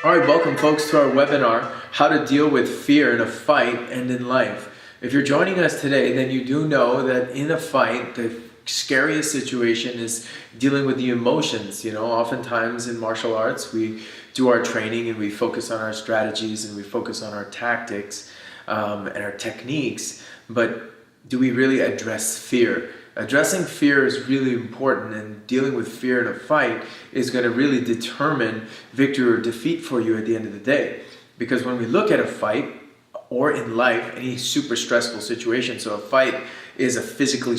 All right, welcome folks to our webinar, How to Deal with Fear in a Fight and in Life. If you're joining us today, then you do know that in a fight, the scariest situation is dealing with the emotions. You know, oftentimes in martial arts, we do our training and we focus on our strategies and we focus on our tactics and our techniques, but do we really address fear? Addressing fear is really important, and dealing with fear in a fight is going to really determine victory or defeat for you at the end of the day. Because when we look at a fight, or in life, any super stressful situation, so a fight is a physically,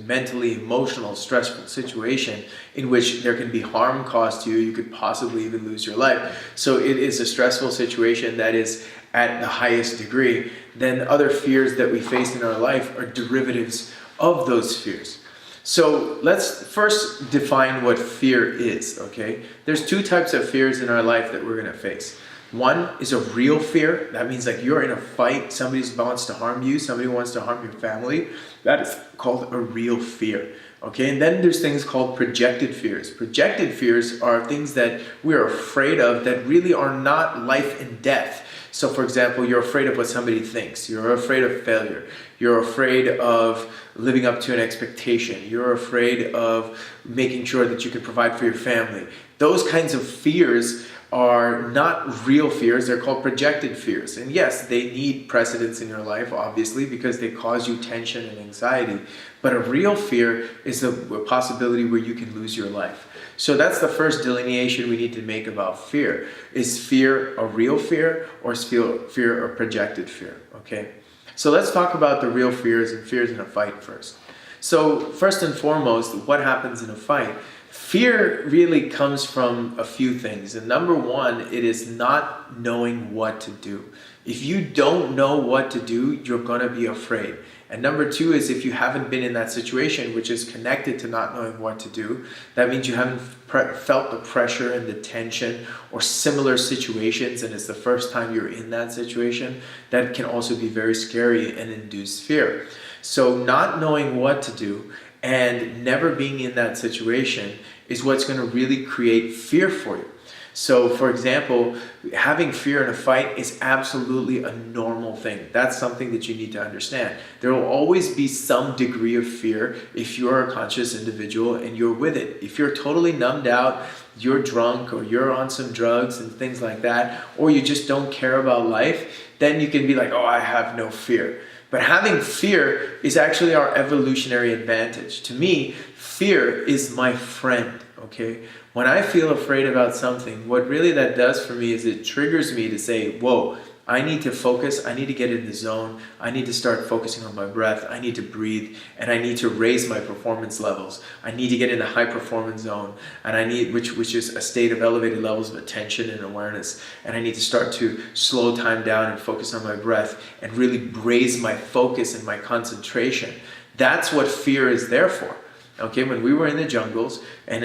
mentally, emotional, stressful situation in which there can be harm caused to you. You could possibly even lose your life. So it is a stressful situation that is at the highest degree. Then other fears that we face in our life are derivatives of those fears. So let's first define what fear is, okay? There's two types of fears in our life that we're gonna face. One is a real fear. That means like you're in a fight, somebody wants to harm you, somebody wants to harm your family. That is called a real fear, okay? And then there's things called projected fears. Projected fears are things that we're afraid of that really are not life and death. So for example, you're afraid of what somebody thinks. You're afraid of failure. You're afraid of living up to an expectation. You're afraid of making sure that you can provide for your family. Those kinds of fears are not real fears. They're called projected fears. And yes, they need precedence in your life, obviously, because they cause you tension and anxiety. But a real fear is a possibility where you can lose your life. So that's the first delineation we need to make about fear. Is fear a real fear, or is fear a projected fear? Okay. So let's talk about the real fears and fears in a fight first. So first and foremost, what happens in a fight? Fear really comes from a few things. And number one, it is not knowing what to do. If you don't know what to do, you're going to be afraid. And number two is if you haven't been in that situation, which is connected to not knowing what to do, that means you haven't felt the pressure and the tension or similar situations, and it's the first time you're in that situation, that can also be very scary and induce fear. So not knowing what to do and never being in that situation is what's going to really create fear for you. So for example, having fear in a fight is absolutely a normal thing. That's something that you need to understand. There will always be some degree of fear if you're a conscious individual and you're with it. If you're totally numbed out, you're drunk, or you're on some drugs and things like that, or you just don't care about life, then you can be like, oh, I have no fear. But having fear is actually our evolutionary advantage. To me, fear is my friend, okay? When I feel afraid about something, what really that does for me is it triggers me to say, whoa, I need to focus, I need to get in the zone, I need to start focusing on my breath, I need to breathe, and I need to raise my performance levels. I need to get in the high performance zone, and I need, which is a state of elevated levels of attention and awareness, and I need to start to slow time down and focus on my breath and really raise my focus and my concentration. That's what fear is there for. Okay, when we were in the jungles and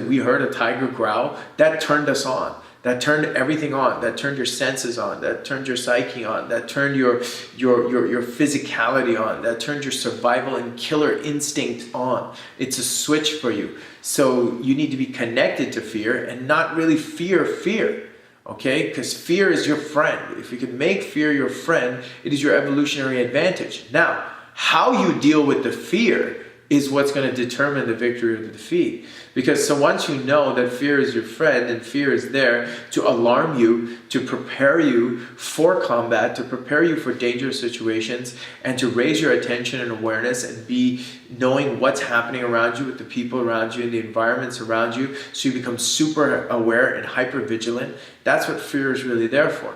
we heard a tiger growl, that turned us on. That turned everything on. That turned your senses on. That turned your psyche on. That turned your physicality on. That turned your survival and killer instinct on. It's a switch for you. So you need to be connected to fear and not really fear fear. Okay, because fear is your friend. If you can make fear your friend, it is your evolutionary advantage. Now, how you deal with the fear is what's going to determine the victory or the defeat. Because so once you know that fear is your friend and fear is there to alarm you, to prepare you for combat, to prepare you for dangerous situations, and to raise your attention and awareness and be knowing what's happening around you with the people around you and the environments around you, so you become super aware and hyper vigilant, that's what fear is really there for.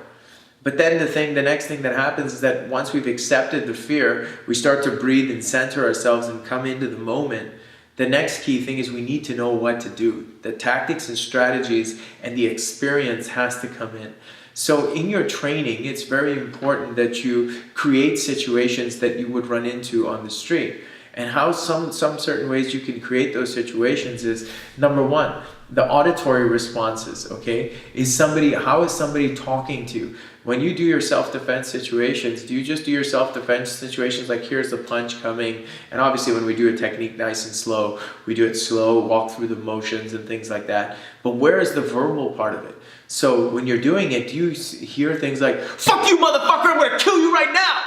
But then the next thing that happens is that once we've accepted the fear, we start to breathe and center ourselves and come into the moment. The next key thing is we need to know what to do. The tactics and strategies and the experience has to come in. So in your training, it's very important that you create situations that you would run into on the street. And how some certain ways you can create those situations is, number one, the auditory responses, okay? How is somebody talking to you? When you do your self-defense situations, do you just do your self-defense situations like here's the punch coming? And obviously when we do a technique nice and slow, we do it slow, walk through the motions and things like that. But where is the verbal part of it? So when you're doing it, do you hear things like, fuck you motherfucker, I'm gonna kill you right now?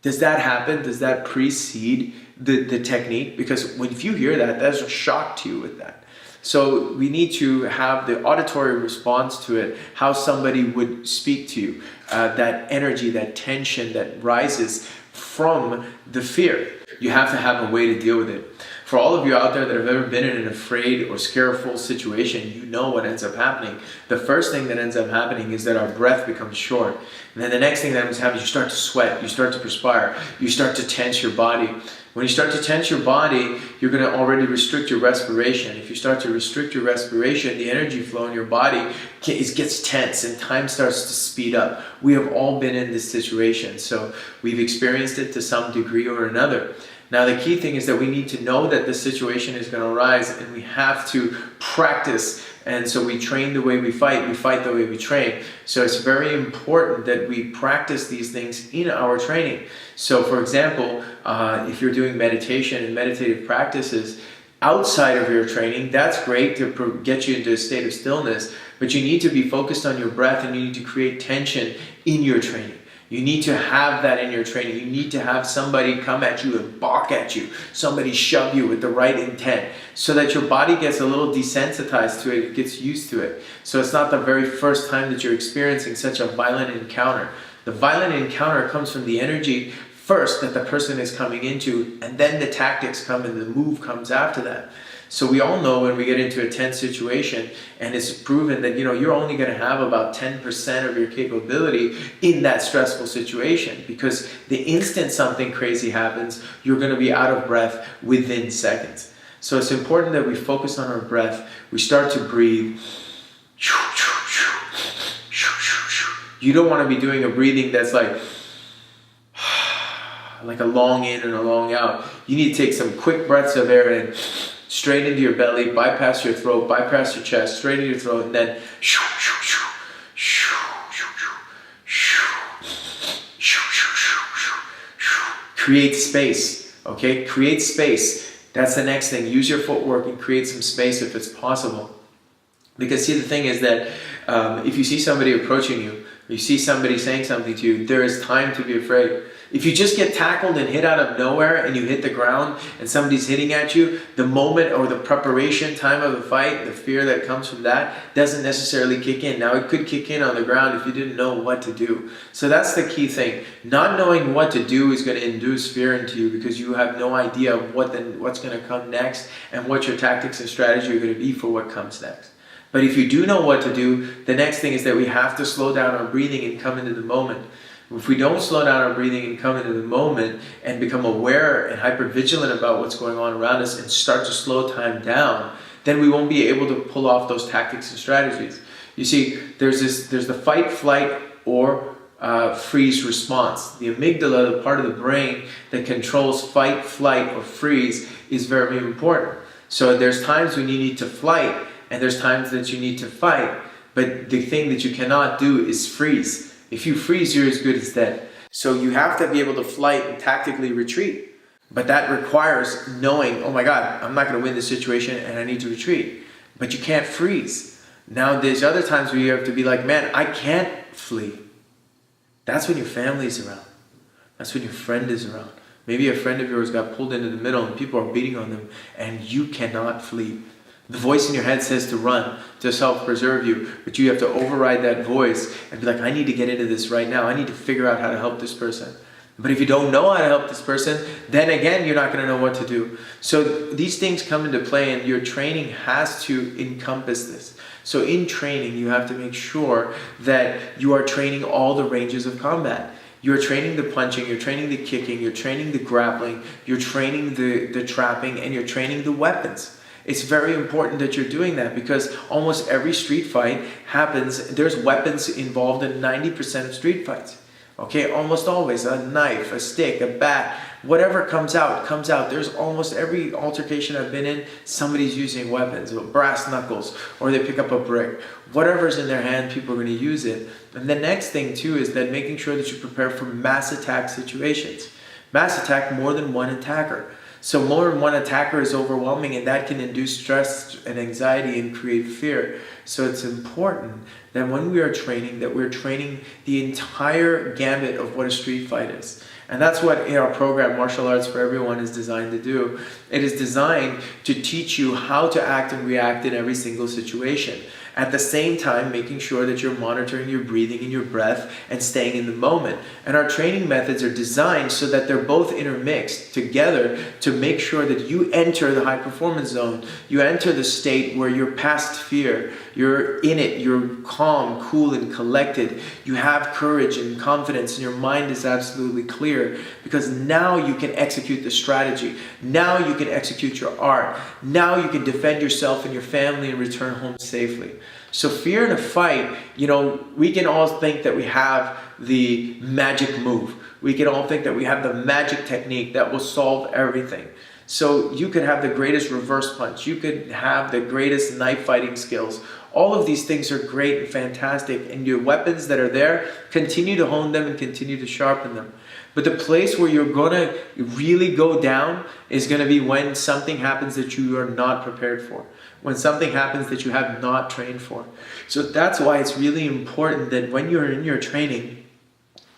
Does that happen? Does that precede the technique? Because if you hear that, there's a shock to you with that. So we need to have the auditory response to it, how somebody would speak to you, that energy, that tension that rises from the fear. You have to have a way to deal with it. For all of you out there that have ever been in an afraid or scareful situation, you know what ends up happening. The first thing that ends up happening is that our breath becomes short. And then the next thing that ends up happening is you start to sweat, you start to perspire, you start to tense your body. When you start to tense your body, you're going to already restrict your respiration. If you start to restrict your respiration, the energy flow in your body gets tense and time starts to speed up. We have all been in this situation, so we've experienced it to some degree or another. Now the key thing is that we need to know that the situation is going to arise, and we have to practice. And so we train the way we fight the way we train. So it's very important that we practice these things in our training. So for example, if you're doing meditation and meditative practices outside of your training, that's great to get you into a state of stillness, but you need to be focused on your breath, and you need to create tension in your training. You need to have that in your training. You need to have somebody come at you and balk at you, somebody shove you with the right intent, so that your body gets a little desensitized to it, gets used to it. So it's not the very first time that you're experiencing such a violent encounter. The violent encounter comes from the energy first that the person is coming into, and then the tactics come and the move comes after that. So we all know when we get into a tense situation, and it's proven that you're only going to have about 10% of your capability in that stressful situation, because the instant something crazy happens, you're going to be out of breath within seconds. So it's important that we focus on our breath. We start to breathe. You don't want to be doing a breathing that's like a long in and a long out. You need to take some quick breaths of air in, straight into your belly, bypass your throat, bypass your chest, straight into your throat, and then create space, okay? Create space. That's the next thing. Use your footwork and create some space if it's possible. Because see, the thing is that if you see somebody approaching you, you see somebody saying something to you, there is time to be afraid. If you just get tackled and hit out of nowhere and you hit the ground and somebody's hitting at you, the moment or the preparation time of the fight, the fear that comes from that doesn't necessarily kick in. Now it could kick in on the ground if you didn't know what to do. So that's the key thing. Not knowing what to do is going to induce fear into you, because you have no idea of what's going to come next and what your tactics and strategy are going to be for what comes next. But if you do know what to do, the next thing is that we have to slow down our breathing and come into the moment. If we don't slow down our breathing and come into the moment and become aware and hypervigilant about what's going on around us and start to slow time down, then we won't be able to pull off those tactics and strategies. You see, there's the fight, flight, or freeze response. The amygdala, the part of the brain that controls fight, flight, or freeze, is very important. So there's times when you need to flight, and there's times that you need to fight, but the thing that you cannot do is freeze. If you freeze, you're as good as dead. So you have to be able to flight and tactically retreat. But that requires knowing, oh my God, I'm not going to win this situation and I need to retreat. But you can't freeze. Now there's other times where you have to be like, man, I can't flee. That's when your family's around. That's when your friend is around. Maybe a friend of yours got pulled into the middle and people are beating on them and you cannot flee. The voice in your head says to run, to self-preserve you, but you have to override that voice and be like, I need to get into this right now. I need to figure out how to help this person. But if you don't know how to help this person, then again, you're not going to know what to do. So these things come into play, and your training has to encompass this. So in training, you have to make sure that you are training all the ranges of combat. You're training the punching, you're training the kicking, you're training the grappling, you're training the trapping, and you're training the weapons. It's very important that you're doing that, because almost every street fight happens, there's weapons involved in 90% of street fights. Okay, almost always a knife, a stick, a bat, Whatever comes out, comes out. There's almost every altercation I've been in, somebody's using weapons, brass knuckles, or they pick up a brick. Whatever's in their hand, people are going to use it. And the next thing too is that making sure that you prepare for mass attack situations. Mass attack, more than one attacker. So more than one attacker is overwhelming, and that can induce stress and anxiety and create fear. So it's important that when we are training, that we're training the entire gamut of what a street fight is. And that's what in our program, Martial Arts for Everyone, is designed to do. It is designed to teach you how to act and react in every single situation. At the same time, making sure that you're monitoring your breathing and your breath and staying in the moment. And our training methods are designed so that they're both intermixed together to make sure that you enter the high performance zone. You enter the state where you're past fear. You're in it. You're calm, cool, and collected. You have courage and confidence, and your mind is absolutely clear, because now you can execute the strategy. Now you can execute your art. Now you can defend yourself and your family and return home safely. So fear in a fight, we can all think that we have the magic move. We can all think that we have the magic technique that will solve everything. So you could have the greatest reverse punch. You could have the greatest knife fighting skills. All of these things are great and fantastic, and your weapons that are there, continue to hone them and continue to sharpen them. But the place where you're going to really go down is going to be when something happens that you are not prepared for. When something happens that you have not trained for. So that's why it's really important that when you're in your training,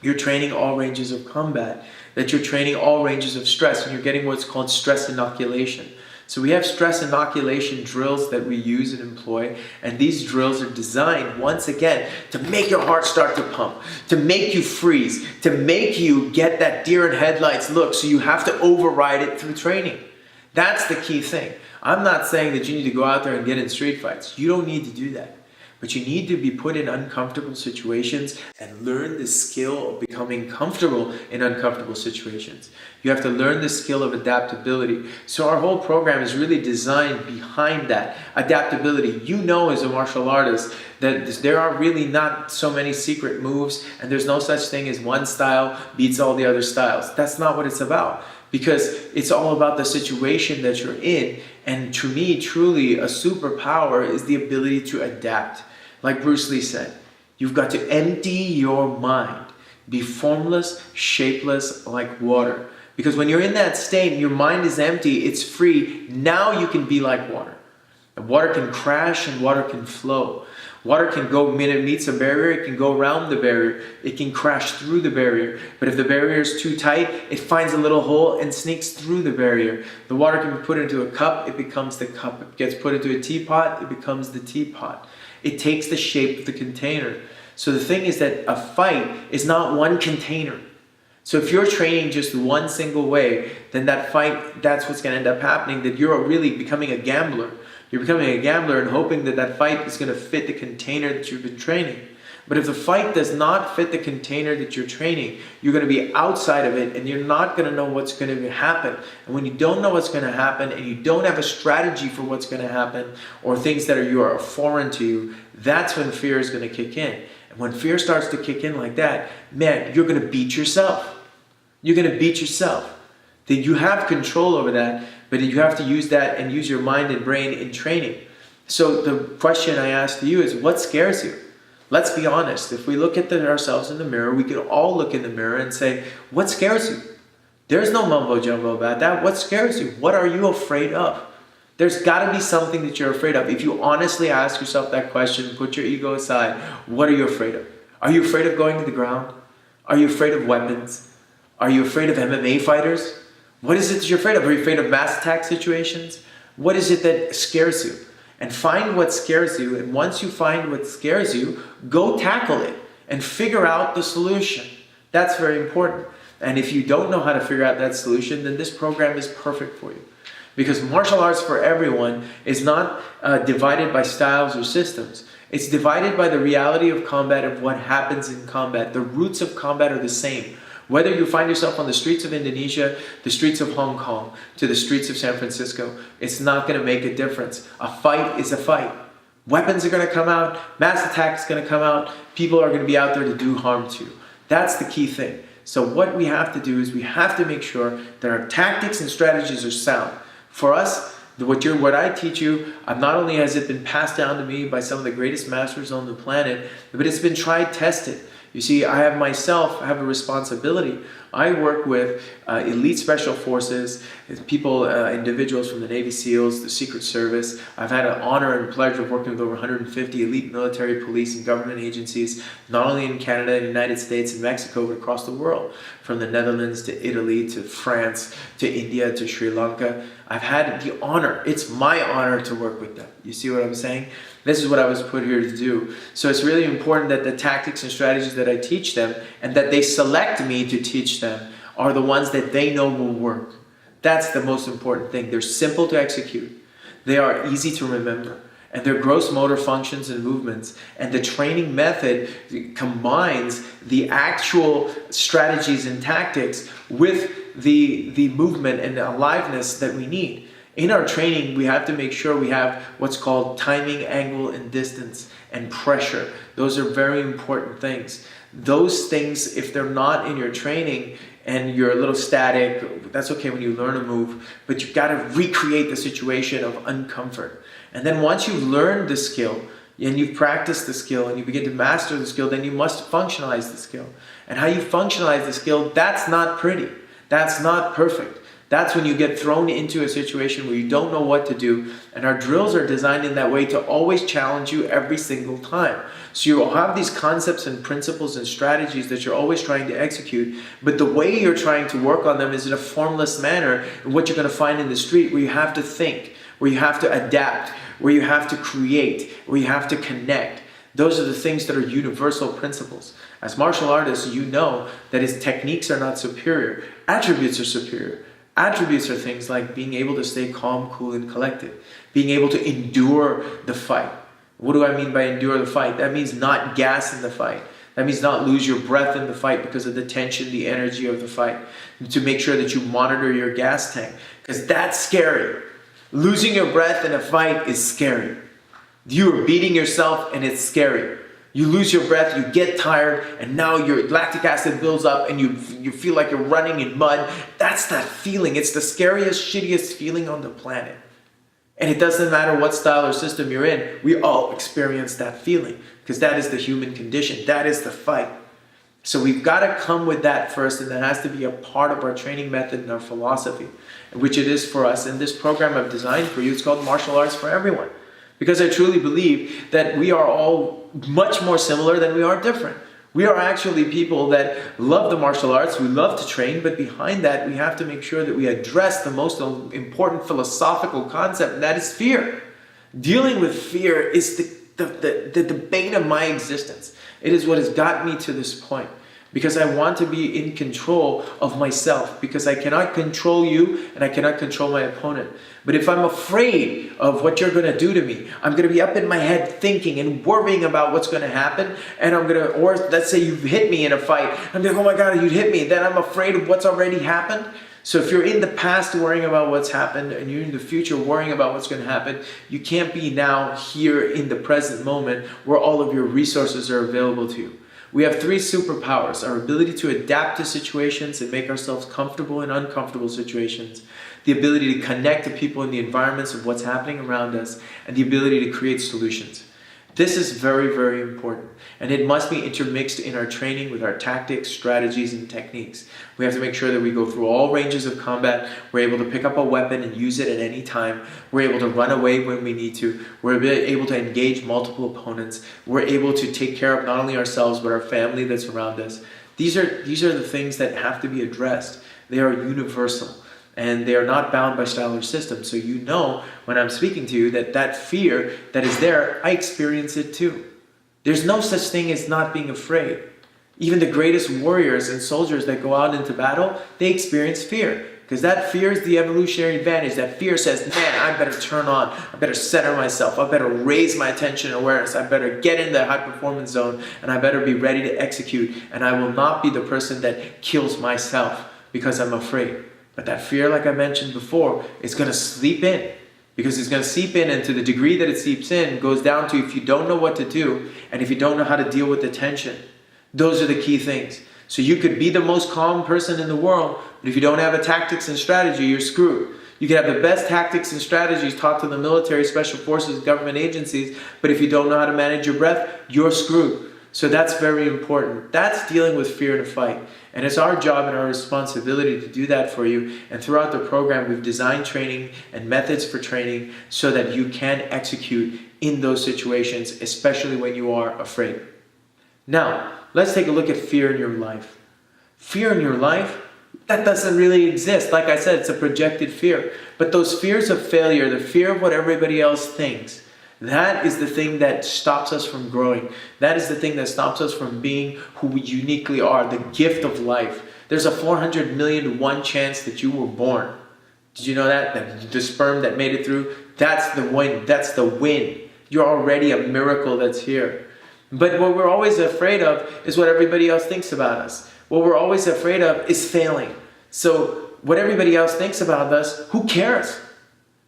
you're training all ranges of combat, that you're training all ranges of stress, and you're getting what's called stress inoculation. So we have stress inoculation drills that we use and employ, and these drills are designed, once again, to make your heart start to pump, to make you freeze, to make you get that deer in headlights look, so you have to override it through training. That's the key thing. I'm not saying that you need to go out there and get in street fights. You don't need to do that. But you need to be put in uncomfortable situations and learn the skill of becoming comfortable in uncomfortable situations. You have to learn the skill of adaptability. So our whole program is really designed behind that adaptability. You know, as a martial artist, that there are really not so many secret moves, and there's no such thing as one style beats all the other styles. That's not what it's about. Because it's all about the situation that you're in. And to me, truly, a superpower is the ability to adapt. Like Bruce Lee said, you've got to empty your mind. Be formless, shapeless, like water. Because when you're in that state, your mind is empty, it's free. Now you can be like water. And water can crash and water can flow. Water can go, when it meets a barrier, it can go around the barrier. It can crash through the barrier. But if the barrier is too tight, it finds a little hole and sneaks through the barrier. The water can be put into a cup, it becomes the cup. It gets put into a teapot, it becomes the teapot. It takes the shape of the container. So the thing is that a fight is not one container. So if you're training just one single way, then that fight, that's what's going to end up happening, that you're really becoming a gambler. You're becoming a gambler and hoping that that fight is going to fit the container that you've been training. But if the fight does not fit the container that you're training, you're going to be outside of it and you're not going to know what's going to happen. And when you don't know what's going to happen and you don't have a strategy for what's going to happen, or things that are foreign to you, that's when fear is going to kick in. And when fear starts to kick in like that, man, you're going to beat yourself. You're going to beat yourself. That you have control over that, but you have to use that and use your mind and brain in training. So the question I ask to you is, what scares you? Let's be honest. If we look at ourselves in the mirror, we can all look in the mirror and say, what scares you? There's no mumbo jumbo about that. What scares you? What are you afraid of? There's got to be something that you're afraid of. If you honestly ask yourself that question, put your ego aside, what are you afraid of? Are you afraid of going to the ground? Are you afraid of weapons? Are you afraid of MMA fighters? What is it that you're afraid of? Are you afraid of mass attack situations? What is it that scares you? And find what scares you. And once you find what scares you, go tackle it and figure out the solution. That's very important. And if you don't know how to figure out that solution, then this program is perfect for you. Because martial arts for everyone is not divided by styles or systems. It's divided by the reality of combat, of what happens in combat. The roots of combat are the same. Whether you find yourself on the streets of Indonesia, the streets of Hong Kong, to the streets of San Francisco, it's not going to make a difference. A fight is a fight. Weapons are going to come out, mass attacks are going to come out, people are going to be out there to do harm to you. That's the key thing. So what we have to do is we have to make sure that our tactics and strategies are sound. For us, what I teach you, not only has it been passed down to me by some of the greatest masters on the planet, but it's been tried, tested. You see, I have a responsibility. I work with elite special forces, people, individuals from the Navy SEALs, the Secret Service. I've had an honor and pleasure of working with over 150 elite military, police, and government agencies, not only in Canada, the United States, and Mexico, but across the world, from the Netherlands to Italy to France to India to Sri Lanka. I've had the honor, it's my honor to work with them. You see what I'm saying? This is what I was put here to do. So it's really important that the tactics and strategies that I teach them and that they select me to teach them are the ones that they know will work. That's the most important thing. They're simple to execute. They are easy to remember. And their gross motor functions and movements. And the training method combines the actual strategies and tactics with the movement and the aliveness that we need. In our training, we have to make sure we have what's called timing, angle, and distance, and pressure. Those are very important things. Those things, if they're not in your training and you're a little static, that's okay when you learn a move, but you've got to recreate the situation of uncomfort. And then once you've learned the skill, and you've practiced the skill, and you begin to master the skill, then you must functionalize the skill. And how you functionalize the skill, that's not pretty. That's not perfect. That's when you get thrown into a situation where you don't know what to do. And our drills are designed in that way to always challenge you every single time. So you'll have these concepts and principles and strategies that you're always trying to execute. But the way you're trying to work on them is in a formless manner. And what you're going to find in the street, where you have to think, where you have to adapt, where you have to create, where you have to connect. Those are the things that are universal principles. As martial artists, you know that his techniques are not superior. Attributes are superior. Attributes are things like being able to stay calm, cool, and collected. Being able to endure the fight. What do I mean by endure the fight? That means not gas in the fight. That means not lose your breath in the fight because of the tension, the energy of the fight. And to make sure that you monitor your gas tank. Because that's scary. Losing your breath in a fight is scary. You are beating yourself and it's scary. You lose your breath, you get tired, and now your lactic acid builds up and you feel like you're running in mud. That's that feeling. It's the scariest, shittiest feeling on the planet. And it doesn't matter what style or system you're in, we all experience that feeling because that is the human condition. That is the fight. So we've got to come with that first, and that has to be a part of our training method and our philosophy, which it is for us. And this program I've designed for you, it's called Martial Arts for Everyone. Because I truly believe that we are all much more similar than we are different. We are actually people that love the martial arts, we love to train, but behind that we have to make sure that we address the most important philosophical concept, and that is fear. Dealing with fear is the bane of my existence. It is what has got me to this point. Because I want to be in control of myself. Because I cannot control you and I cannot control my opponent. But if I'm afraid of what you're going to do to me, I'm going to be up in my head thinking and worrying about what's going to happen. And I'm going to, or let's say you've hit me in a fight. I'm like, oh my God, you'd hit me. Then I'm afraid of what's already happened. So if you're in the past worrying about what's happened and you're in the future worrying about what's going to happen, you can't be now here in the present moment where all of your resources are available to you. We have 3 superpowers: our ability to adapt to situations and make ourselves comfortable in uncomfortable situations, the ability to connect to people in the environments of what's happening around us, and the ability to create solutions. This is very, very important, and it must be intermixed in our training with our tactics, strategies, and techniques. We have to make sure that we go through all ranges of combat. We're able to pick up a weapon and use it at any time. We're able to run away when we need to. We're able to engage multiple opponents. We're able to take care of not only ourselves, but our family that's around us. These are the things that have to be addressed. They are universal. And they are not bound by style or system. So you know when I'm speaking to you that fear that is there, I experience it too. There's no such thing as not being afraid. Even the greatest warriors and soldiers that go out into battle, they experience fear. Because that fear is the evolutionary advantage. That fear says, man, I better turn on. I better center myself. I better raise my attention and awareness. I better get in the high performance zone. And I better be ready to execute. And I will not be the person that kills myself because I'm afraid. But that fear, like I mentioned before, is going to sleep in. Because it's going to seep in, and to the degree that it seeps in, goes down to if you don't know what to do, and if you don't know how to deal with the tension. Those are the key things. So you could be the most calm person in the world, but if you don't have a tactics and strategy, you're screwed. You can have the best tactics and strategies taught to the military, special forces, government agencies, but if you don't know how to manage your breath, you're screwed. So that's very important. That's dealing with fear in a fight. And it's our job and our responsibility to do that for you. And throughout the program, we've designed training and methods for training so that you can execute in those situations, especially when you are afraid. Now, let's take a look at fear in your life. Fear in your life, that doesn't really exist. Like I said, it's a projected fear. But those fears of failure, the fear of what everybody else thinks, that is the thing that stops us from growing. That is the thing that stops us from being who we uniquely are, the gift of life. There's a 400 million to 1 chance that you were born. Did you know that? That the sperm that made it through, that's the win. That's the win. You're already a miracle that's here. But what we're always afraid of is what everybody else thinks about us. What we're always afraid of is failing. So what everybody else thinks about us, who cares?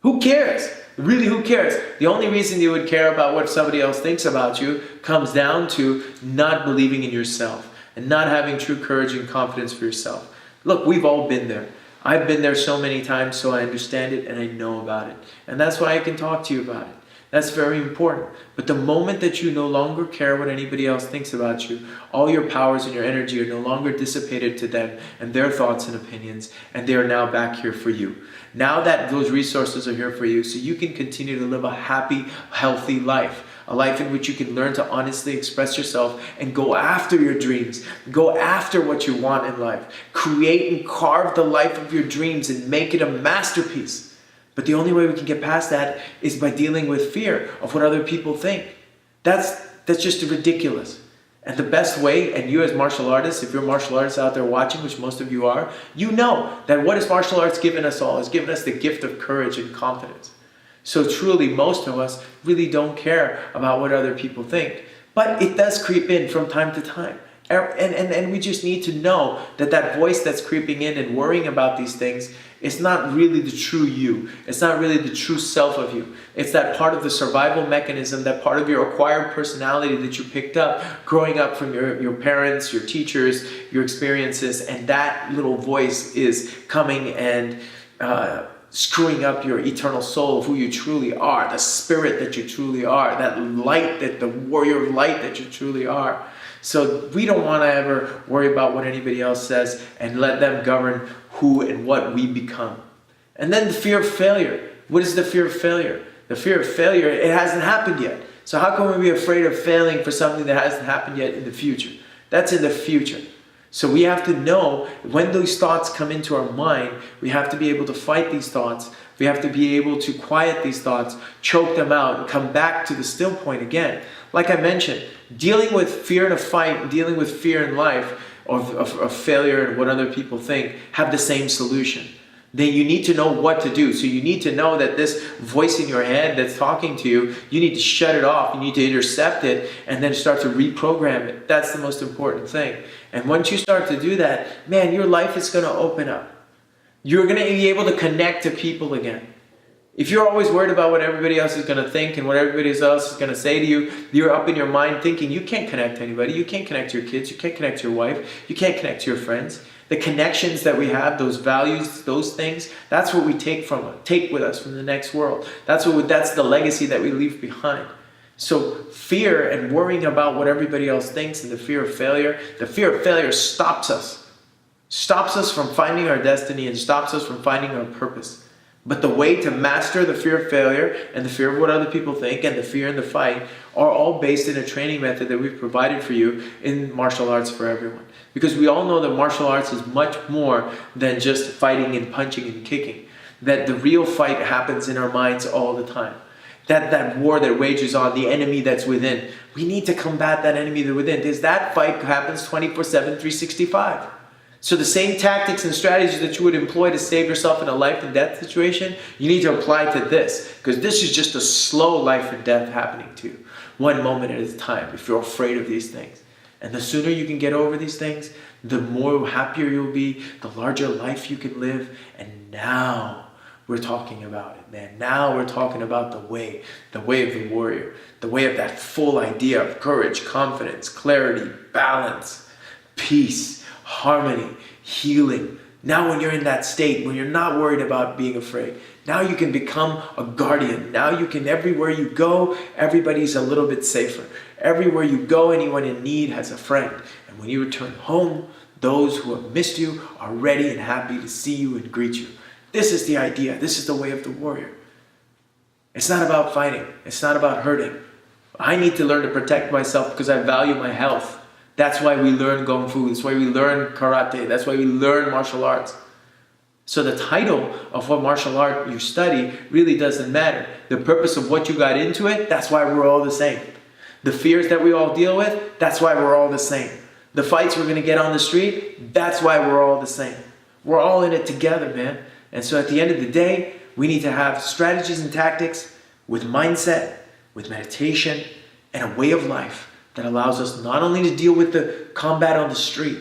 Who cares? Really, who cares? The only reason you would care about what somebody else thinks about you comes down to not believing in yourself and not having true courage and confidence for yourself. Look, we've all been there. I've been there so many times, so I understand it and I know about it. And that's why I can talk to you about it. That's very important. But the moment that you no longer care what anybody else thinks about you, all your powers and your energy are no longer dissipated to them and their thoughts and opinions, and they are now back here for you. Now that those resources are here for you, so you can continue to live a happy, healthy life. A life in which you can learn to honestly express yourself and go after your dreams. Go after what you want in life. Create and carve the life of your dreams and make it a masterpiece. But the only way we can get past that is by dealing with fear of what other people think. That's just ridiculous. And the best way, and you as martial artists, if you're martial artists out there watching, which most of you are, you know that what has martial arts given us all? It's given us the gift of courage and confidence. So truly, most of us really don't care about what other people think. But it does creep in from time to time. And we just need to know that that voice that's creeping in and worrying about these things is not really the true you. It's not really the true self of you. It's that part of the survival mechanism, that part of your acquired personality that you picked up growing up from your parents, your teachers, your experiences, and that little voice is coming and screwing up your eternal soul of who you truly are, the spirit that you truly are, that light, that the warrior light that you truly are. So we don't want to ever worry about what anybody else says and let them govern who and what we become. And then the fear of failure. What is the fear of failure? The fear of failure, it hasn't happened yet. So how can we be afraid of failing for something that hasn't happened yet in the future? That's in the future. So we have to know when those thoughts come into our mind, we have to be able to fight these thoughts. We have to be able to quiet these thoughts, choke them out, and come back to the still point again. Like I mentioned, dealing with fear in a fight, dealing with fear in life of failure and what other people think have the same solution. Then you need to know what to do. So you need to know that this voice in your head that's talking to you, you need to shut it off. You need to intercept it and then start to reprogram it. That's the most important thing. And once you start to do that, man, your life is going to open up. You're going to be able to connect to people again. If you're always worried about what everybody else is going to think and what everybody else is going to say to you, you're up in your mind thinking you can't connect to anybody. You can't connect to your kids. You can't connect to your wife. You can't connect to your friends. The connections that we have, those values, those things, that's what we take with us from the next world. That's the legacy that we leave behind. So fear and worrying about what everybody else thinks and the fear of failure stops us from finding our destiny and stops us from finding our purpose. But the way to master the fear of failure and the fear of what other people think and the fear in the fight are all based in a training method that we've provided for you in Martial Arts for Everyone. Because we all know that martial arts is much more than just fighting and punching and kicking. That the real fight happens in our minds all the time. That war that wages on, the enemy that's within. We need to combat that enemy that's within. Because that fight happens 24/7, 365. So the same tactics and strategies that you would employ to save yourself in a life and death situation, you need to apply to this. Because this is just a slow life and death happening to you. One moment at a time if you're afraid of these things. And the sooner you can get over these things, the more happier you'll be, the larger life you can live. And now we're talking about it, man. Now we're talking about the way of the warrior, the way of that full idea of courage, confidence, clarity, balance, peace. harmony, healing. Now when you're in that state, when you're not worried about being afraid, now you can become a guardian. Now you can, everywhere you go, everybody's a little bit safer. Everywhere you go, anyone in need has a friend. And when you return home, those who have missed you are ready and happy to see you and greet you. This is the idea. This is the way of the warrior. It's not about fighting. It's not about hurting. I need to learn to protect myself because I value my health. That's why we learn Kung Fu. That's why we learn karate. That's why we learn martial arts. So the title of what martial art you study really doesn't matter. The purpose of what you got into it, that's why we're all the same. The fears that we all deal with, that's why we're all the same. The fights we're going to get on the street, that's why we're all the same. We're all in it together, man. And so at the end of the day, we need to have strategies and tactics with mindset, with meditation, and a way of life that allows us not only to deal with the combat on the street,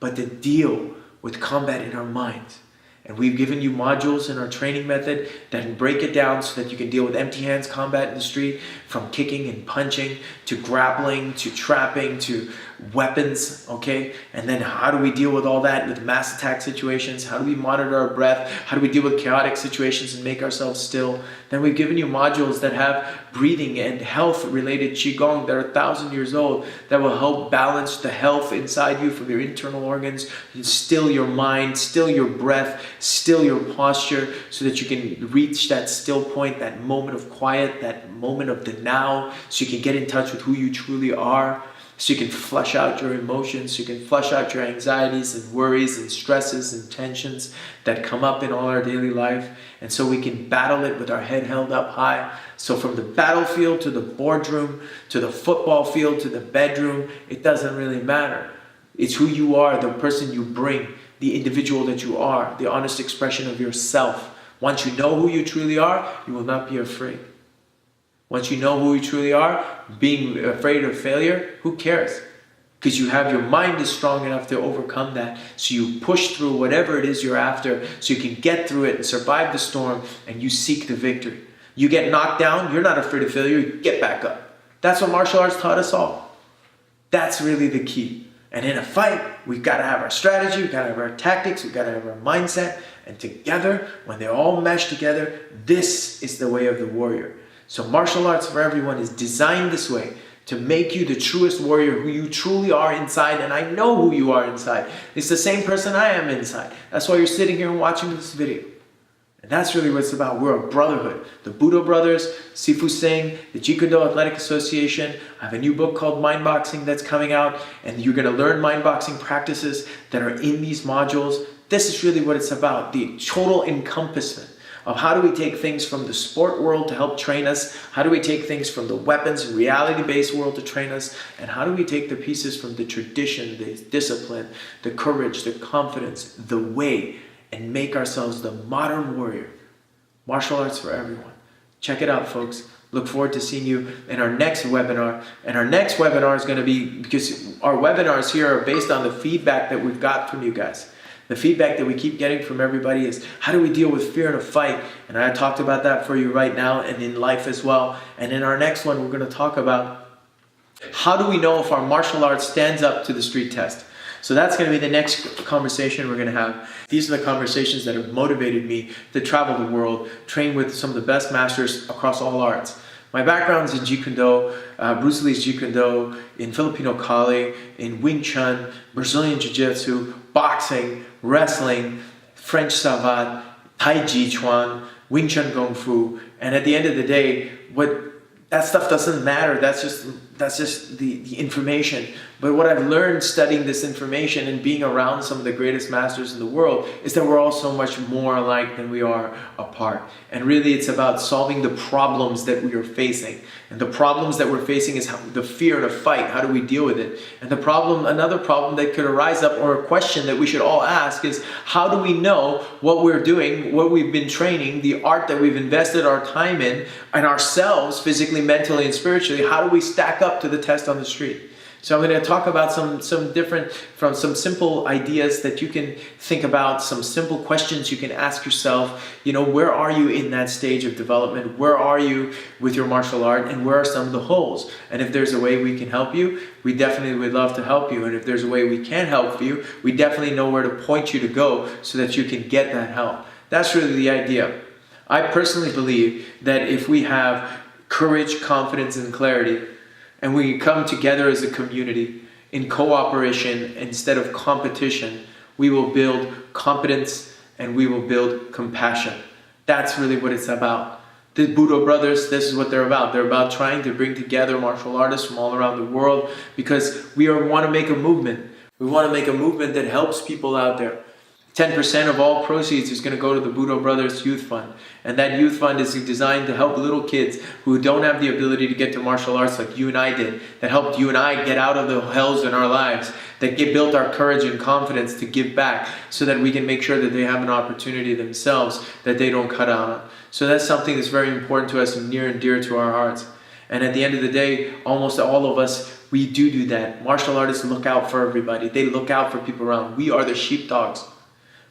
but to deal with combat in our minds. And we've given you modules in our training method that can break it down so that you can deal with empty hands combat in the street, from kicking and punching to grappling to trapping to weapons, okay? And then how do we deal with all that with mass attack situations? How do we monitor our breath? How do we deal with chaotic situations and make ourselves still? Then we've given you modules that have breathing and health related Qigong that are 1,000 years old that will help balance the health inside you from your internal organs, and still your mind, still your breath, still your posture, so that you can reach that still point, that moment of quiet, that moment of the now, so you can get in touch with who you truly are, so you can flush out your emotions, so you can flush out your anxieties and worries and stresses and tensions that come up in all our daily life. And so we can battle it with our head held up high. So from the battlefield to the boardroom, to the football field, to the bedroom, it doesn't really matter. It's who you are, the person you bring, the individual that you are, the honest expression of yourself. Once you know who you truly are, you will not be afraid. Once you know who you truly are, being afraid of failure, who cares? Because you have your mind is strong enough to overcome that. So you push through whatever it is you're after, so you can get through it and survive the storm, and you seek the victory. You get knocked down, you're not afraid of failure, you get back up. That's what martial arts taught us all. That's really the key. And in a fight, we've got to have our strategy, we've got to have our tactics, we've got to have our mindset, and together, when they all mesh together, this is the way of the warrior. So martial arts for everyone is designed this way to make you the truest warrior who you truly are inside, and I know who you are inside. It's the same person I am inside. That's why you're sitting here and watching this video. And that's really what it's about. We're a brotherhood. The Budo brothers, Sifu Singh, the Jeet Kune Do Athletic Association. I have a new book called Mind Boxing that's coming out, and you're going to learn mind boxing practices that are in these modules. This is really what it's about, the total encompassment of how do we take things from the sport world to help train us, how do we take things from the weapons and reality-based world to train us, and how do we take the pieces from the tradition, the discipline, the courage, the confidence, the way, and make ourselves the modern warrior. Martial arts for everyone. Check it out, folks. Look forward to seeing you in our next webinar. And our next webinar is going to be, because our webinars here are based on the feedback that we've got from you guys. The feedback that we keep getting from everybody is, how do we deal with fear in a fight? And I talked about that for you right now and in life as well. And in our next one, we're going to talk about how do we know if our martial arts stands up to the street test? So that's going to be the next conversation we're going to have. These are the conversations that have motivated me to travel the world, train with some of the best masters across all arts. My background is in Jeet Kune Do, Bruce Lee's Jeet Kune Do, in Filipino Kali, in Wing Chun, Brazilian Jiu-Jitsu, boxing, wrestling, French Savate, Tai Chi Chuan, Wing Chun Kung Fu. And at the end of the day, that stuff doesn't matter. That's just the information. But what I've learned studying this information and being around some of the greatest masters in the world is that we're all so much more alike than we are apart. And really it's about solving the problems that we are facing. And the problems that we're facing is the fear in a fight. How do we deal with it? And another problem that could arise up, or a question that we should all ask, is how do we know what we're doing, what we've been training, the art that we've invested our time in, and ourselves physically, mentally, and spiritually, how do we stack up to the test on the street? So I'm going to talk about some simple ideas that you can think about, some simple questions you can ask yourself. Where are you in that stage of development? Where are you with your martial art? And where are some of the holes? And if there's a way we can help you, we definitely would love to help you. And if there's a way we can help you, we definitely know where to point you to go so that you can get that help. That's really the idea. I personally believe that if we have courage, confidence, and clarity, and we come together as a community in cooperation instead of competition, we will build competence and we will build compassion. That's really what it's about. The Budo brothers, this is what they're about. They're about trying to bring together martial artists from all around the world because we want to make a movement. We want to make a movement that helps people out there. 10% of all proceeds is going to go to the Budo Brothers Youth Fund. And that youth fund is designed to help little kids who don't have the ability to get to martial arts like you and I did, that helped you and I get out of the hells in our lives, that built our courage and confidence to give back so that we can make sure that they have an opportunity themselves that they don't cut out on. So that's something that's very important to us and near and dear to our hearts. And at the end of the day, almost all of us, we do that. Martial artists look out for everybody. They look out for people around. We are the sheepdogs.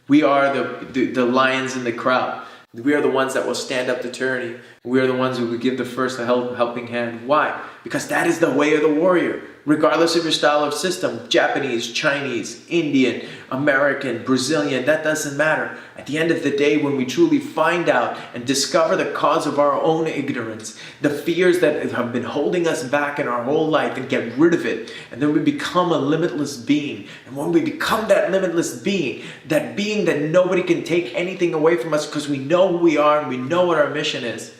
We are the lions in the crowd. We are the ones that will stand up to tyranny. We are the ones who will give the first helping hand. Why? Because that is the way of the warrior. Regardless of your style of system, Japanese, Chinese, Indian, American, Brazilian, that doesn't matter. At the end of the day, when we truly find out and discover the cause of our own ignorance, the fears that have been holding us back in our whole life, and get rid of it, and then we become a limitless being. And when we become that limitless being that nobody can take anything away from us because we know who we are and we know what our mission is,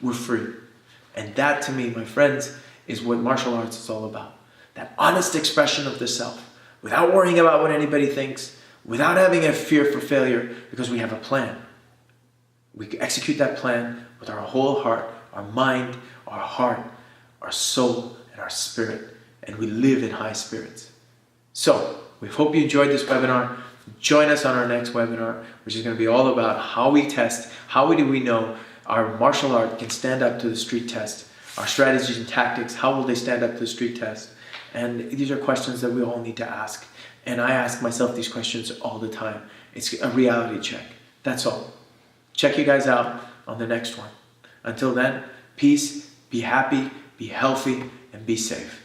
we're free. And that, to me, my friends, is what martial arts is all about. That honest expression of the self, without worrying about what anybody thinks, without having a fear for failure, because we have a plan. We execute that plan with our whole heart, our mind, our heart, our soul, and our spirit, and we live in high spirits. So, we hope you enjoyed this webinar. Join us on our next webinar, which is going to be all about how we test, how do we know our martial art can stand up to the street test. Our strategies and tactics, how will they stand up to the street test? And these are questions that we all need to ask. And I ask myself these questions all the time. It's a reality check. That's all. Check you guys out on the next one. Until then, peace, be happy, be healthy, and be safe.